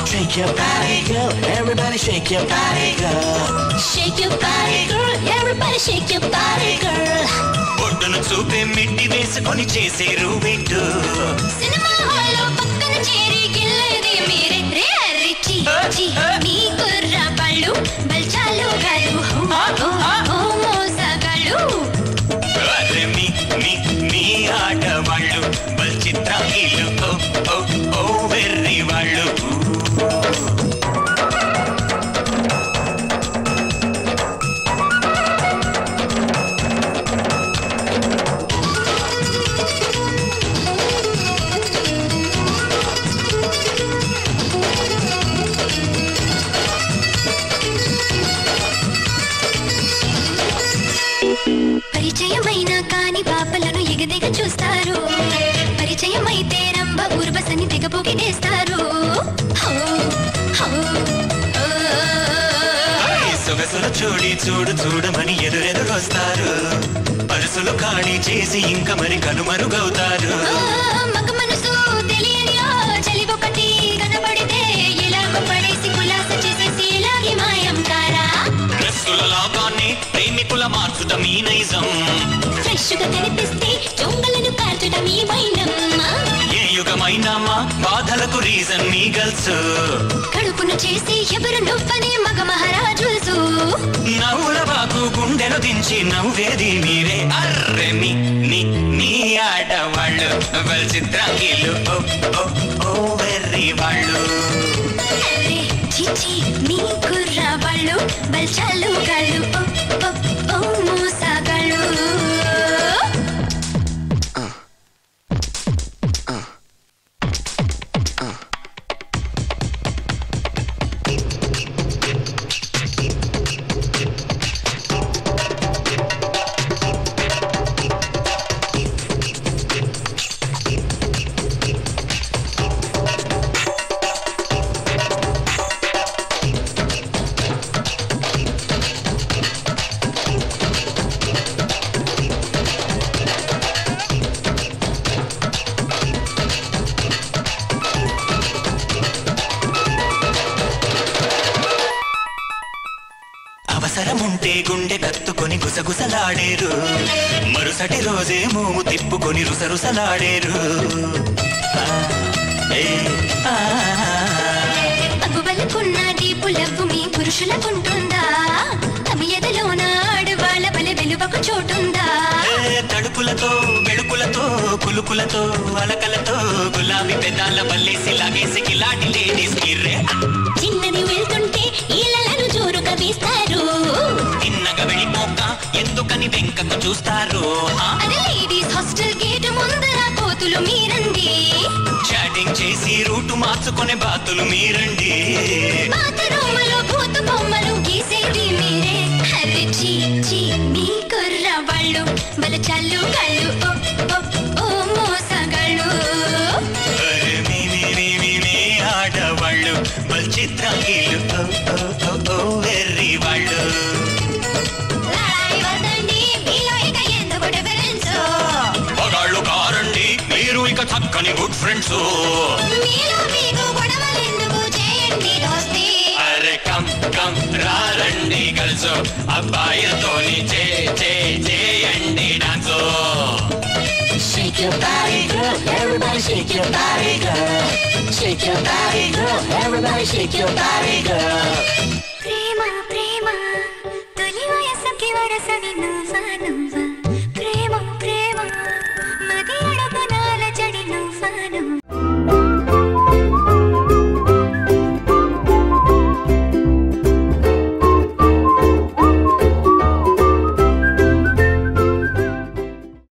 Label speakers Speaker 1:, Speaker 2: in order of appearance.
Speaker 1: Shake your body, girl. Everybody shake your body, girl.
Speaker 2: Shake your body, girl. Everybody shake your body, girl.
Speaker 3: ఒడ్డును చూపే మిట్టి వేసుకొని చేసేరు విట్టు
Speaker 2: cinema హాల్లో పక్కన చేరి గిల్లేది మీరే రే Richie చి మీ కుర్రవాళ్ళు బల్చాలు గాలు ఓ మోసగాళ్ళు
Speaker 3: అరే మీ ఆడవాళ్ళు బల్ చిత్రాంగిలు ఓ వెర్రి వాళ్ళు
Speaker 2: పరిచయమైన కాని పాపలను ఎగదిగ చూస్తారు పరిచయమైతే రంభ ఊర్వశని దిగబోగినేస్తారు
Speaker 3: సొగసులు చూడమని ఎదురెదురొస్తారు పరుసులు ఖాళీ చేసి ఇంకా మరి కనుమరుగవుతారు
Speaker 2: మగ మనసు తెలియని చలి ఒకటి కనబడితే ఇలాగ పడేసి కులాస చేసేసి ఇలాగే మాయం కారా
Speaker 3: డ్రెస్సుల లాగాన్ని ప్రేమికుల మార్చుట మీ నైజం
Speaker 2: ఫ్రెష్ గా కనిపిస్తే చొంగలను కాల్చుట మీ వైనం
Speaker 3: ఏ యుగమైనా మా బాధలకు రీజన్ మీ గల్స్
Speaker 2: కడుపును చేసి ఎవరు నువ్వనే మగ మహారాజు
Speaker 3: నవ్వుల బాకు గుండెను దించి నవ్వేది మీరే అర్రె నీ ఆడవాళ్ళు బల్ చిత్రాంగిలు ఓ వెర్రి వాళ్ళు
Speaker 2: చిచి మీ కుర్రవాళ్ళు బల్చాలు గాళ్ళు ఓ మోసగాళ్ళు
Speaker 3: అవసరముంటే గుండె కత్తుకొని గుసగుసలాడేరు మరుసటి రోజే మోము తిప్పుకొని రుసరుసలాడేరు
Speaker 2: అగువలకున్న డీపు లవ్వు మీ పురుషులకుంటుందా తమ ఎదలోన ఆడవాళ్ళ బల వెలువకు చోటుందా
Speaker 3: తడుపులతో వెళుపులతో కులుకులతో అలకలతో గులాబీ పెదాల బల్లేసి లాగేసి కిలాడి లేడీస్ కిర్రే
Speaker 2: చిన్నది వెళ్తుంటే ఈలలను జోరుగా వీస్తారు
Speaker 3: తిన్నగా వెళ్ళిపోక ఎందుకని వెంకకు చూస్తారు
Speaker 2: లేడీస్ హాస్టల్ గేట్ ముందర కోతులు మీరండి
Speaker 3: చాటింగ్ చేసి రూటు మార్చుకునే బాతులు మీరండి
Speaker 2: బాత్రూములో భూతు బొమ్మలు గీసేది మీరే అరే చీ చీ మీ కుర్రవాళ్ళు బలచాలు కళ్ళు ఓ మోసగాళ్ళు
Speaker 3: మీ ఆడవాళ్ళు బల్ చిత్రాంగిలు ఓ వెర్రి వాళ్ళు పగాళ్ళు కారండి మీరు ఇక చక్కని గుడ్ ఫ్రెండ్స్ అరే కమ్ రారండి గర్ల్స్ అబ్బాయిలతోని చేయండి dance
Speaker 1: Shake your body, girl. Everybody shake your body, girl. Shake your body, girl. Everybody shake your body, girl.